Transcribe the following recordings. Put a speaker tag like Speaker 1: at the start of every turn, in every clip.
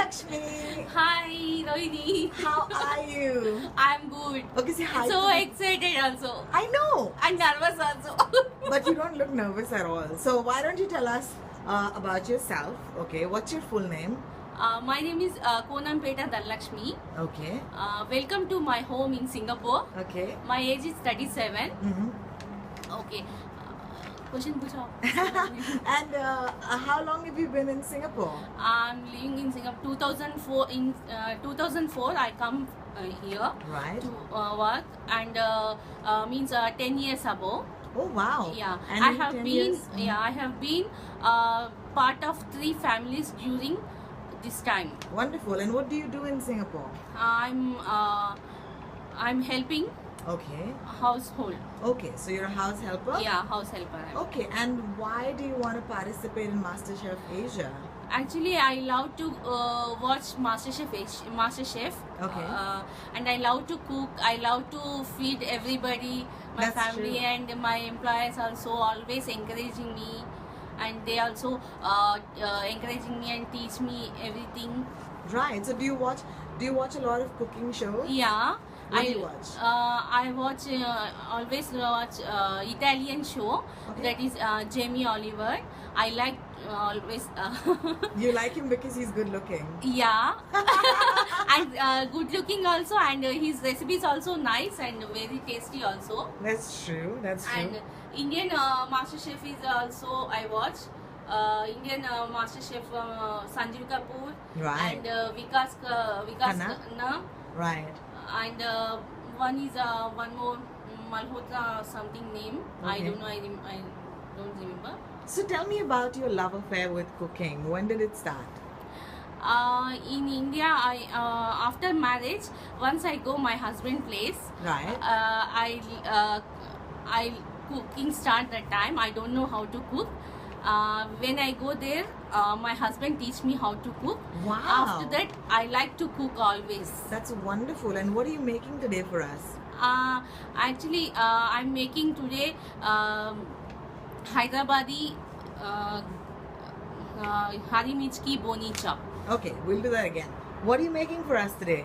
Speaker 1: Dhanlakshmi.
Speaker 2: Hi, Rohini.
Speaker 1: How are you?
Speaker 2: I'm good.
Speaker 1: Okay, say hi.
Speaker 2: So
Speaker 1: to me.
Speaker 2: excited also.
Speaker 1: I know,
Speaker 2: And nervous also.
Speaker 1: but you don't look nervous at all. So why don't you tell us about yourself? Okay, what's your full name?
Speaker 2: My name is Konampeta Dhanlakshmi.
Speaker 1: Okay.
Speaker 2: Welcome to my home in Singapore.
Speaker 1: Okay.
Speaker 2: My age is 37.
Speaker 1: Mm-hmm.
Speaker 2: Okay. Question पूछो.
Speaker 1: And how long have you been in Singapore?
Speaker 2: I'm living in Singapore 2004. In 2004, I come here
Speaker 1: Right.
Speaker 2: to work, and means 10 years ago.
Speaker 1: Oh wow.
Speaker 2: Yeah,
Speaker 1: And
Speaker 2: I
Speaker 1: in
Speaker 2: have
Speaker 1: 10
Speaker 2: been.
Speaker 1: years?
Speaker 2: Yeah, I have been part of 3 families during this time.
Speaker 1: Wonderful. And what do you do in Singapore?
Speaker 2: I'm helping
Speaker 1: Okay.
Speaker 2: household.
Speaker 1: Okay. So you're a house helper.
Speaker 2: Yeah, house helper.
Speaker 1: Okay. And why do you want to participate in MasterChef Asia?
Speaker 2: Actually, I love to watch MasterChef.
Speaker 1: Okay.
Speaker 2: And I love to cook. I love to feed everybody, my
Speaker 1: That's
Speaker 2: family,
Speaker 1: true.
Speaker 2: and my employers also always encouraging me, and they also encouraging me and teach me everything.
Speaker 1: Right. So do you watch a lot of cooking shows?
Speaker 2: Yeah.
Speaker 1: What do you watch?
Speaker 2: I watch always watch Italian show.
Speaker 1: Okay.
Speaker 2: That is Jamie Oliver. I like always
Speaker 1: You like him because he's good looking.
Speaker 2: yeah, and good looking also, and his recipes also nice and very tasty also.
Speaker 1: That's true. That's true.
Speaker 2: And Indian MasterChef is also I watch. Indian MasterChef Sanjeev Kapoor
Speaker 1: Right.
Speaker 2: and Vikas
Speaker 1: Khanna.
Speaker 2: Khanna.
Speaker 1: Right.
Speaker 2: And one is one more Malhotra something name. I
Speaker 1: Okay.
Speaker 2: don't know. I don't remember.
Speaker 1: So tell me about your love affair with cooking. When did it start?
Speaker 2: In India, I after marriage, once I go my husband place,
Speaker 1: Right.
Speaker 2: I cooking start that time. I don't know how to cook. When I go there, my husband teach me how to cook.
Speaker 1: Wow.
Speaker 2: After that, I like to cook always.
Speaker 1: That's wonderful. And what are you making today for us?
Speaker 2: Actually, I'm making today Hyderabadi Hari Mirch ki boni chop.
Speaker 1: Okay, we'll do that again. What are you making for us today?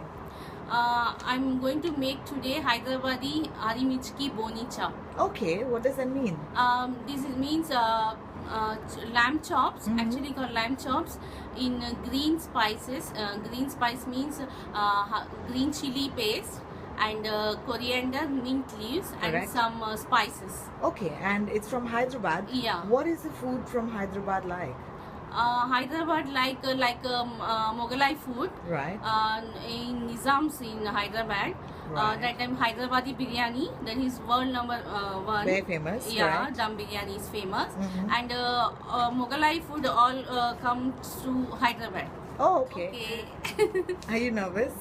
Speaker 2: I'm going to make today Hyderabadi Hari Mirch ki boni chop.
Speaker 1: Okay, what does that mean?
Speaker 2: Means lamb chops,
Speaker 1: Mhm.
Speaker 2: actually called lamb chops in green spices. Green spice means green chili paste and coriander, mint leaves, and
Speaker 1: Correct.
Speaker 2: some spices.
Speaker 1: Okay, and it's from Hyderabad.
Speaker 2: Yeah.
Speaker 1: What is the food from Hyderabad like?
Speaker 2: Hyderabad like Mughalai food.
Speaker 1: Right.
Speaker 2: In Nizams in Hyderabad.
Speaker 1: Right.
Speaker 2: That time Hyderabadi biryani, that is world number 1.
Speaker 1: Very famous.
Speaker 2: Yeah,
Speaker 1: correct?
Speaker 2: dum biryani is famous.
Speaker 1: Mhm.
Speaker 2: And Mughalai food all comes to Hyderabad.
Speaker 1: Oh, okay.
Speaker 2: Okay.
Speaker 1: Are you nervous?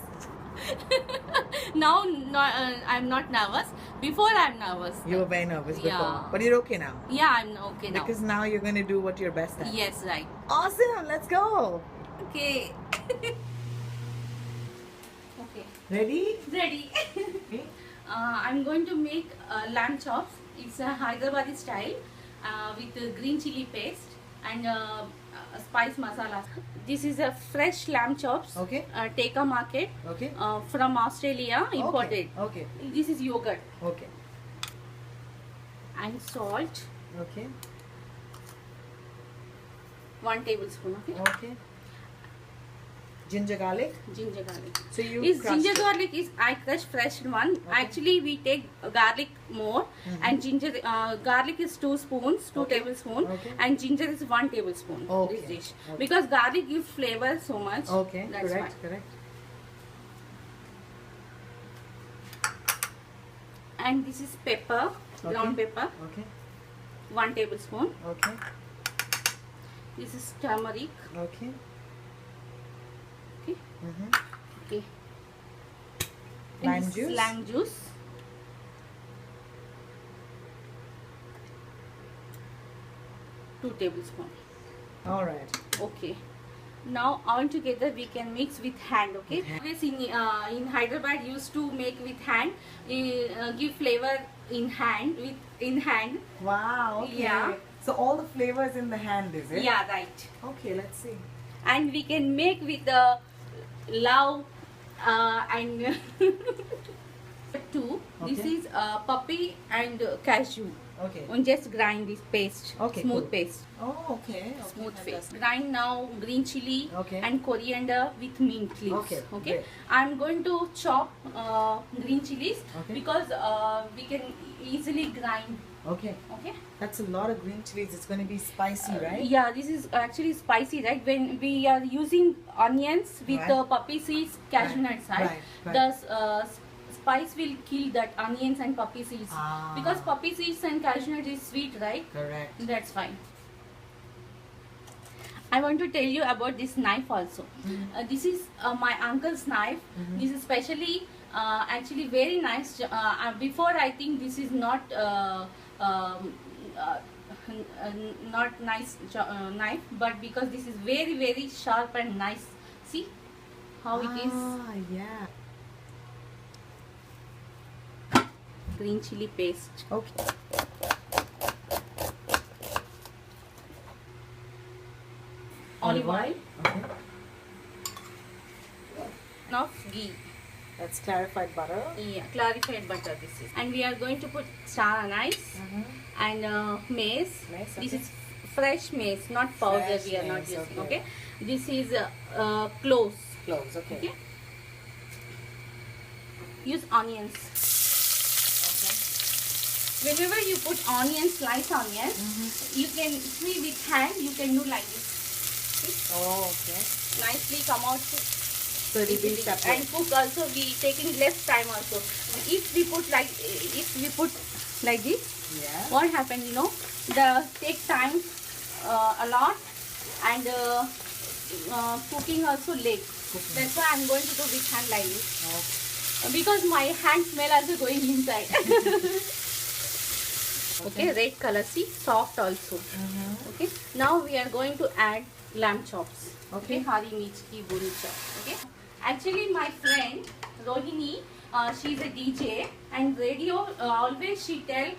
Speaker 2: Now I'm not nervous. Before I'm nervous.
Speaker 1: You were very nervous before.
Speaker 2: Yeah.
Speaker 1: But you're okay now.
Speaker 2: Yeah, I'm okay now.
Speaker 1: Because now you're going to do what you're best at.
Speaker 2: Yes, right.
Speaker 1: Awesome, let's go.
Speaker 2: Okay. Okay.
Speaker 1: Ready?
Speaker 2: Ready.
Speaker 1: Okay.
Speaker 2: I'm going to make lamb chops. It's a Hyderabadi style with green chili paste and spice masala. This is a fresh lamb chops.
Speaker 1: Okay.
Speaker 2: Take market
Speaker 1: Okay.
Speaker 2: from Australia, imported.
Speaker 1: Okay.
Speaker 2: This is yogurt
Speaker 1: Okay.
Speaker 2: and salt.
Speaker 1: Okay.
Speaker 2: 1 tablespoon. Okay.
Speaker 1: Okay. Ginger garlic.
Speaker 2: Ginger garlic.
Speaker 1: So you
Speaker 2: Is
Speaker 1: crushed
Speaker 2: ginger
Speaker 1: it.
Speaker 2: garlic is I crush fresh one. Actually, we take garlic more, and ginger garlic is 2 spoons, 2
Speaker 1: Okay.
Speaker 2: tablespoon,
Speaker 1: Okay.
Speaker 2: and ginger is 1 tablespoon.
Speaker 1: Okay.
Speaker 2: This dish
Speaker 1: Okay.
Speaker 2: because garlic gives flavor so much.
Speaker 1: Okay.
Speaker 2: That's
Speaker 1: Correct.
Speaker 2: why.
Speaker 1: Correct.
Speaker 2: And this is pepper, brown
Speaker 1: Okay.
Speaker 2: pepper,
Speaker 1: Okay.
Speaker 2: 1 tablespoon.
Speaker 1: Okay.
Speaker 2: This is turmeric.
Speaker 1: Okay.
Speaker 2: Okay.
Speaker 1: Mm-hmm.
Speaker 2: Okay. And
Speaker 1: Lime
Speaker 2: this is
Speaker 1: juice?
Speaker 2: lime juice. 2 tablespoon.
Speaker 1: All right.
Speaker 2: Okay. Now all together we can mix with hand. Okay.
Speaker 1: With hand.
Speaker 2: Always in Hyderabad used to make with hand. Give flavor in hand
Speaker 1: Wow. Okay.
Speaker 2: Yeah.
Speaker 1: So all the flavors in the hand, is it?
Speaker 2: Yeah, right.
Speaker 1: Okay. Let's see.
Speaker 2: And we can make with the love, and two. This
Speaker 1: Okay.
Speaker 2: is puppy and cashew.
Speaker 1: Okay.
Speaker 2: And just grind this paste.
Speaker 1: Okay,
Speaker 2: Smooth
Speaker 1: cool.
Speaker 2: paste.
Speaker 1: Oh, okay.
Speaker 2: Smooth paste.
Speaker 1: Fantastic.
Speaker 2: Grind now green chili
Speaker 1: Okay.
Speaker 2: and coriander with mint leaves.
Speaker 1: Okay,
Speaker 2: Okay.
Speaker 1: great.
Speaker 2: I'm going to chop green chilies
Speaker 1: Okay.
Speaker 2: because we can easily grind.
Speaker 1: Okay.
Speaker 2: Okay.
Speaker 1: That's a lot of green chilies. It's going to be spicy, right?
Speaker 2: Yeah, this is actually spicy, right? When we are using onions with
Speaker 1: Right.
Speaker 2: the poppy seeds, cashew
Speaker 1: Right,
Speaker 2: nuts, right?
Speaker 1: right.
Speaker 2: The spice will kill that onions and poppy seeds.
Speaker 1: Ah.
Speaker 2: Because poppy seeds and cashew nut is sweet, right?
Speaker 1: Correct.
Speaker 2: That's fine. I want to tell you about this knife also. This is my uncle's knife. This is specially actually very nice. Before I think this is not not nice knife, but because this is very sharp and nice. See how it is.
Speaker 1: Ah, yeah.
Speaker 2: Green chili paste.
Speaker 1: Okay.
Speaker 2: Olive oil.
Speaker 1: Okay.
Speaker 2: Of ghee.
Speaker 1: That's clarified butter.
Speaker 2: Yeah, clarified butter this is. And we are going to put star anise and maize.
Speaker 1: Maize,
Speaker 2: This
Speaker 1: okay.
Speaker 2: is fresh maize, not powder.
Speaker 1: Fresh
Speaker 2: We are not
Speaker 1: maize,
Speaker 2: using.
Speaker 1: okay.
Speaker 2: Okay. This is cloves.
Speaker 1: Cloves, okay.
Speaker 2: Okay. Use onions. Whenever you put onion, slice onion, you can see with hand. You can do like this. See?
Speaker 1: Oh, okay.
Speaker 2: Nicely come out.
Speaker 1: So it will be separate.
Speaker 2: And cook also be taking less time also. If we put like this,
Speaker 1: Yeah.
Speaker 2: what happen, you know, the take time a lot, and cooking also late. That's why I'm going to do with hand like this,
Speaker 1: Okay.
Speaker 2: because my hand smell also going inside. Okay, red color, see, soft also. Okay, now we are going to add lamb chops.
Speaker 1: Okay.
Speaker 2: Hari mirch ki boni chop. Okay, actually my friend Rohini, she's a DJ and radio. Always she tell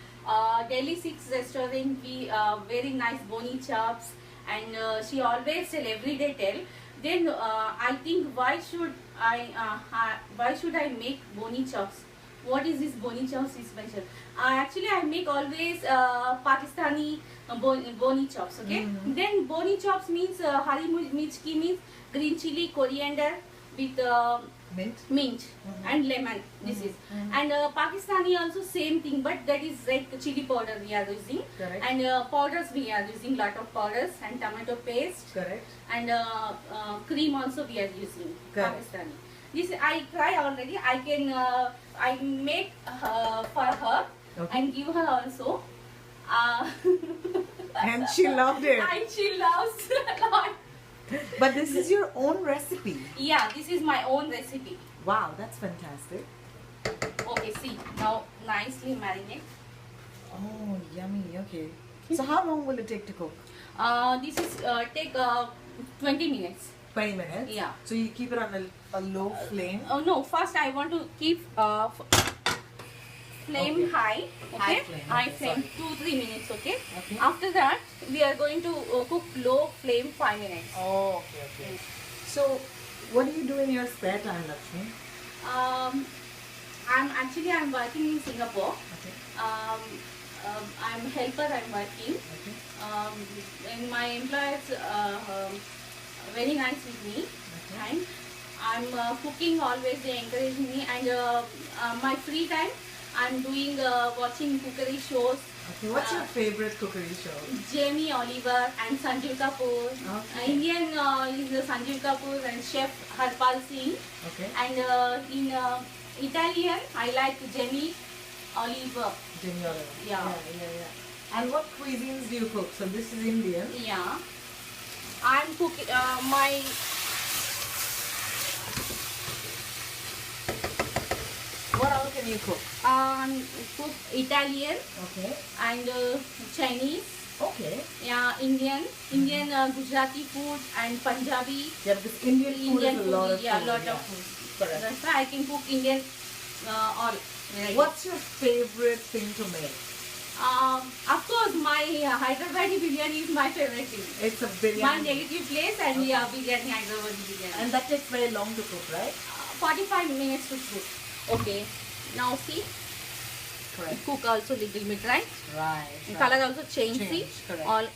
Speaker 2: Delhi 6 restaurant we very nice boni chops, and she always tell everyday tell. Then I think why should I make boni chops? What is this boni chops is special? Actually, I make always Pakistani boni chops. Okay. Then boni chops means hari mirch ki means green chili, coriander with mint and lemon. This is and Pakistani also same thing, but that is red chili powder we are using.
Speaker 1: Correct.
Speaker 2: And powders we are using lot of powders and tomato paste
Speaker 1: Correct.
Speaker 2: and cream also we are using.
Speaker 1: Correct.
Speaker 2: Pakistani. This I try already. I can I make for her
Speaker 1: Okay.
Speaker 2: and give her also.
Speaker 1: And she loved it.
Speaker 2: And she loves a lot.
Speaker 1: But this is your own recipe.
Speaker 2: Yeah, this is my own recipe.
Speaker 1: Wow, that's fantastic.
Speaker 2: Okay, see now nicely marinate.
Speaker 1: Oh, yummy. Okay. So how long will it take to cook?
Speaker 2: This is take 20 minutes.
Speaker 1: 20 minutes?
Speaker 2: Yeah.
Speaker 1: So you keep it on a low flame?
Speaker 2: Oh no, first I want to keep flame
Speaker 1: Okay.
Speaker 2: high.
Speaker 1: High
Speaker 2: Okay,
Speaker 1: flame,
Speaker 2: high
Speaker 1: okay,
Speaker 2: flame,
Speaker 1: sorry.
Speaker 2: 2-3 minutes. Okay.
Speaker 1: Okay.
Speaker 2: After that, we are going to cook low flame 5 minutes.
Speaker 1: Oh, okay. So what do you do in your spare time, Lakshmi?
Speaker 2: I'm working in Singapore.
Speaker 1: Okay.
Speaker 2: I'm helper. I'm working.
Speaker 1: Okay.
Speaker 2: And my employers very nice with me.
Speaker 1: Okay.
Speaker 2: And I'm cooking always. They encourage me. And my free time, I'm doing watching cookery shows.
Speaker 1: Okay. What's your favorite cookery show?
Speaker 2: Jamie Oliver and Sanjeev Kapoor.
Speaker 1: Okay.
Speaker 2: Indian is Sanjeev Kapoor and chef Harpal Singh.
Speaker 1: Okay.
Speaker 2: And in Italian, I like Jamie Oliver.
Speaker 1: Jamie Oliver.
Speaker 2: Yeah.
Speaker 1: Yeah. And what cuisines do you cook? So this is Indian.
Speaker 2: Yeah. I'm cooking my.
Speaker 1: What else can you cook?
Speaker 2: Cook Italian
Speaker 1: Okay.
Speaker 2: and Chinese.
Speaker 1: Okay.
Speaker 2: Yeah, Indian, Gujarati food and Punjabi.
Speaker 1: Yeah, because Indian food is a lot of
Speaker 2: yeah,
Speaker 1: food.
Speaker 2: lot of food.
Speaker 1: Correct.
Speaker 2: That's why I can cook Indian all. Right.
Speaker 1: What's your favorite thing to make?
Speaker 2: Of course, my Hyderabadi biryani is my favorite thing.
Speaker 1: It's a biryani.
Speaker 2: My native place, and we are biryani, Hyderabadi biryani.
Speaker 1: And that takes very long to cook, right?
Speaker 2: 45 minutes to cook. Okay. Now see,
Speaker 1: Correct.
Speaker 2: cook also little bit, right?
Speaker 1: Right.
Speaker 2: Color also change. See,
Speaker 1: Correct.
Speaker 2: all.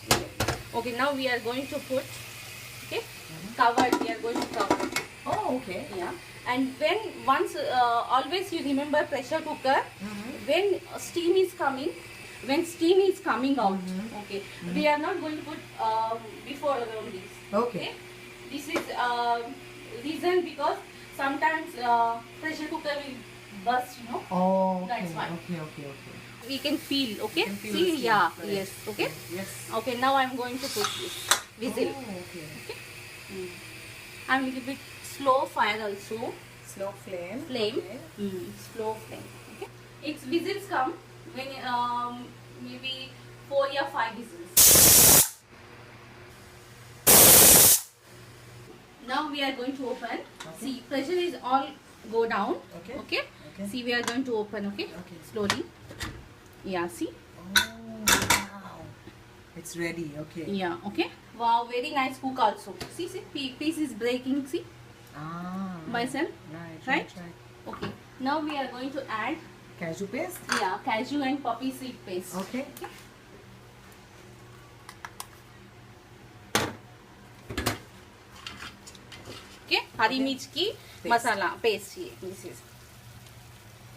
Speaker 2: Okay. Now we are going to put. Okay. Covered. We are going to cover.
Speaker 1: Oh, okay.
Speaker 2: Yeah. And when once always you remember pressure cooker. When steam is coming. When steam is coming out, okay, we are not going to put before around this.
Speaker 1: Okay.
Speaker 2: This is reason because sometimes pressure cooker will burst, you know.
Speaker 1: Oh, okay.
Speaker 2: That's why.
Speaker 1: Okay.
Speaker 2: We can feel, okay.
Speaker 1: can feel the
Speaker 2: See,
Speaker 1: steam,
Speaker 2: yeah,
Speaker 1: correct.
Speaker 2: yes, okay.
Speaker 1: Yes.
Speaker 2: Okay, now I'm going to put this whistle.
Speaker 1: Oh, okay.
Speaker 2: I'm a little bit slow fire also.
Speaker 1: Slow flame.
Speaker 2: Flame.
Speaker 1: Okay.
Speaker 2: Slow flame. Okay. Its whistles come when maybe 4 or 5 whistles. Now we are going to open.
Speaker 1: Okay.
Speaker 2: See, pressure is all go down.
Speaker 1: Okay.
Speaker 2: Okay.
Speaker 1: Okay.
Speaker 2: See, we are going to open. Okay.
Speaker 1: Okay.
Speaker 2: Slowly. Yeah. See.
Speaker 1: Oh, wow. It's ready. Okay.
Speaker 2: Yeah. Okay. Wow. Very nice cook also. See. Piece is breaking. See.
Speaker 1: Ah.
Speaker 2: By itself.
Speaker 1: Right.
Speaker 2: Okay. Now we are going to add.
Speaker 1: Cashew paste.
Speaker 2: Yeah. Cashew and poppy seed paste.
Speaker 1: Okay.
Speaker 2: Okay, हरी मिर्च की
Speaker 1: Paste.
Speaker 2: Masala paste ये this is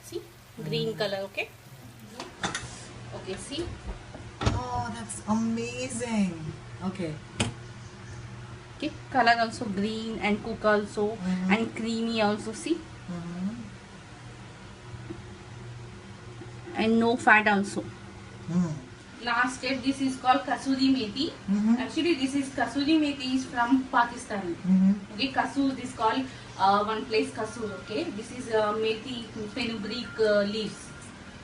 Speaker 2: see green colour okay okay see
Speaker 1: Oh, that's amazing. Okay.
Speaker 2: okay color also green and cook also and creamy also see and no fat also. Last step, this is called kasuri methi. Actually this is kasuri methi is from Pakistan. Okay, kasur is called one place kasur. Okay, this is methi fenugreek leaves.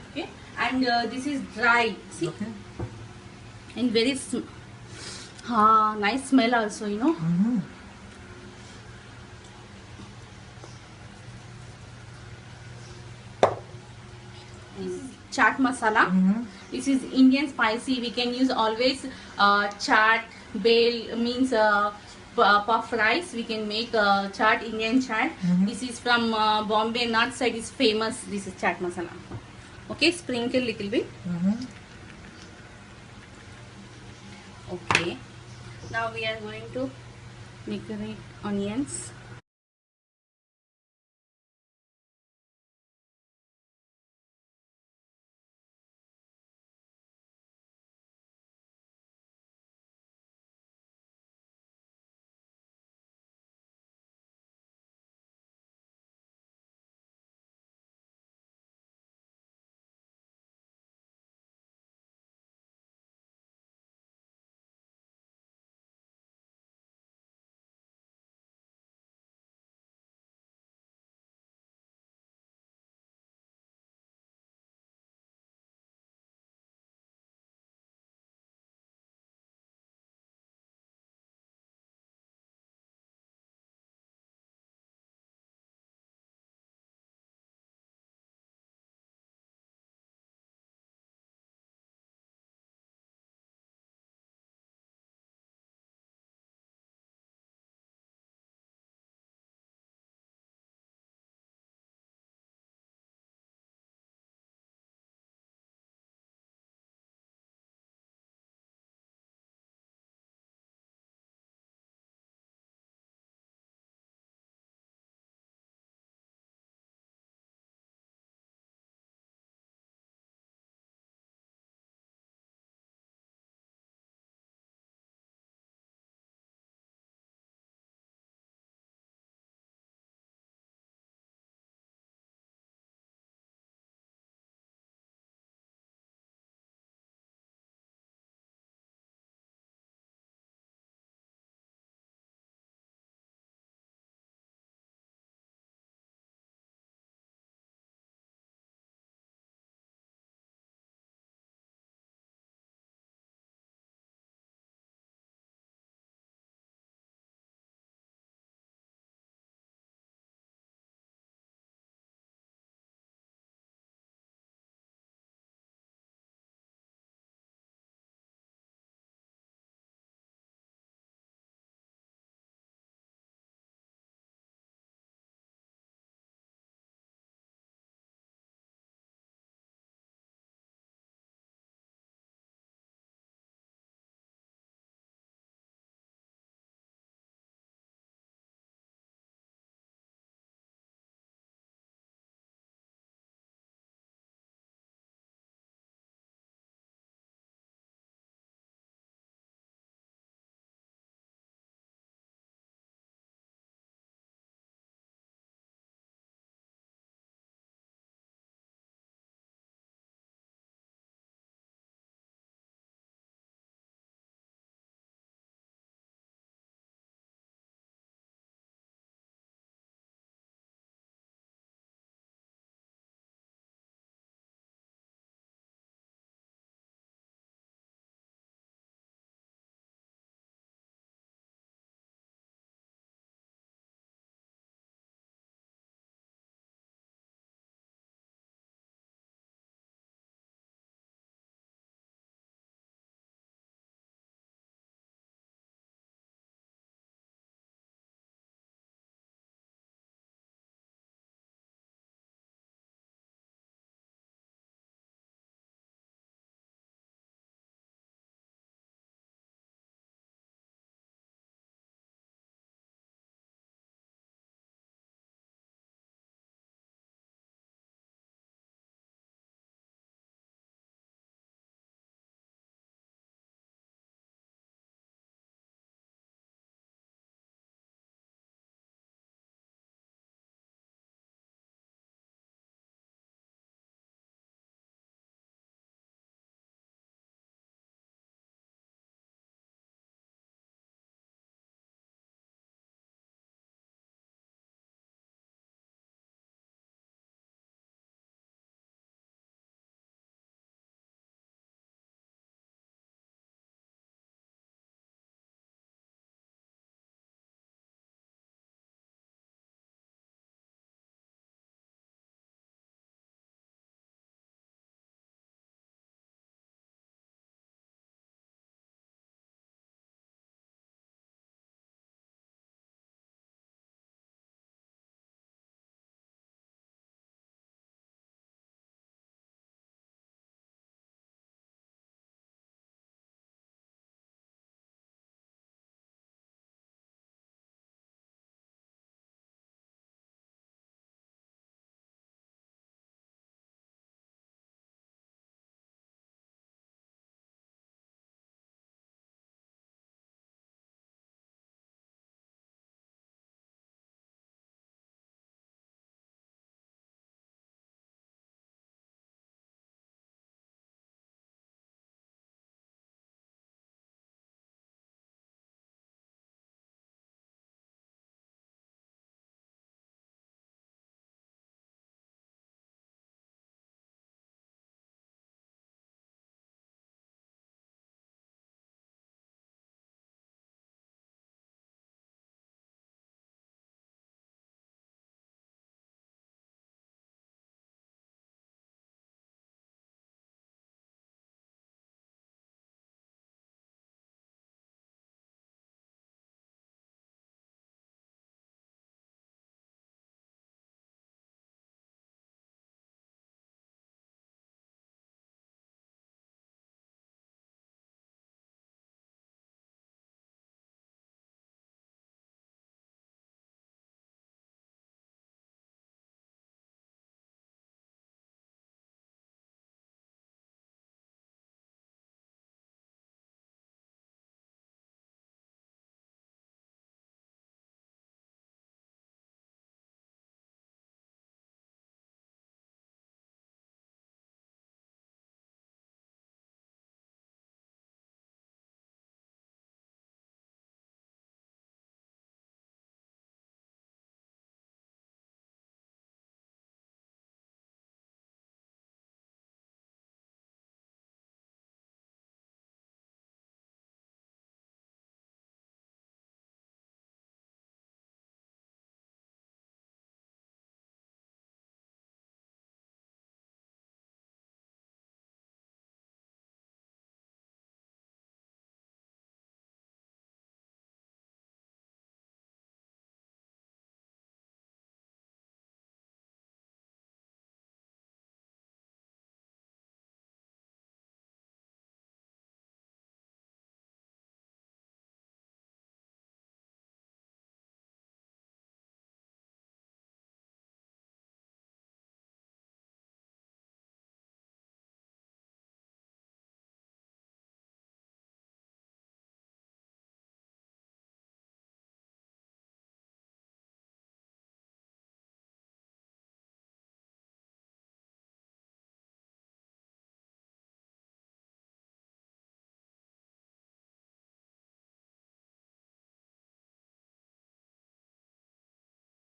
Speaker 2: Okay, and this is dry. See,
Speaker 1: Okay.
Speaker 2: and very nice smell also. You know. This is chaat masala. This is Indian spicy. We can use always chaat, bale means puff rice. We can make chaat, Indian chaat. This is from Bombay north side is famous. This is chaat masala. Okay, sprinkle little bit. Okay. Now we are going to decorate onions.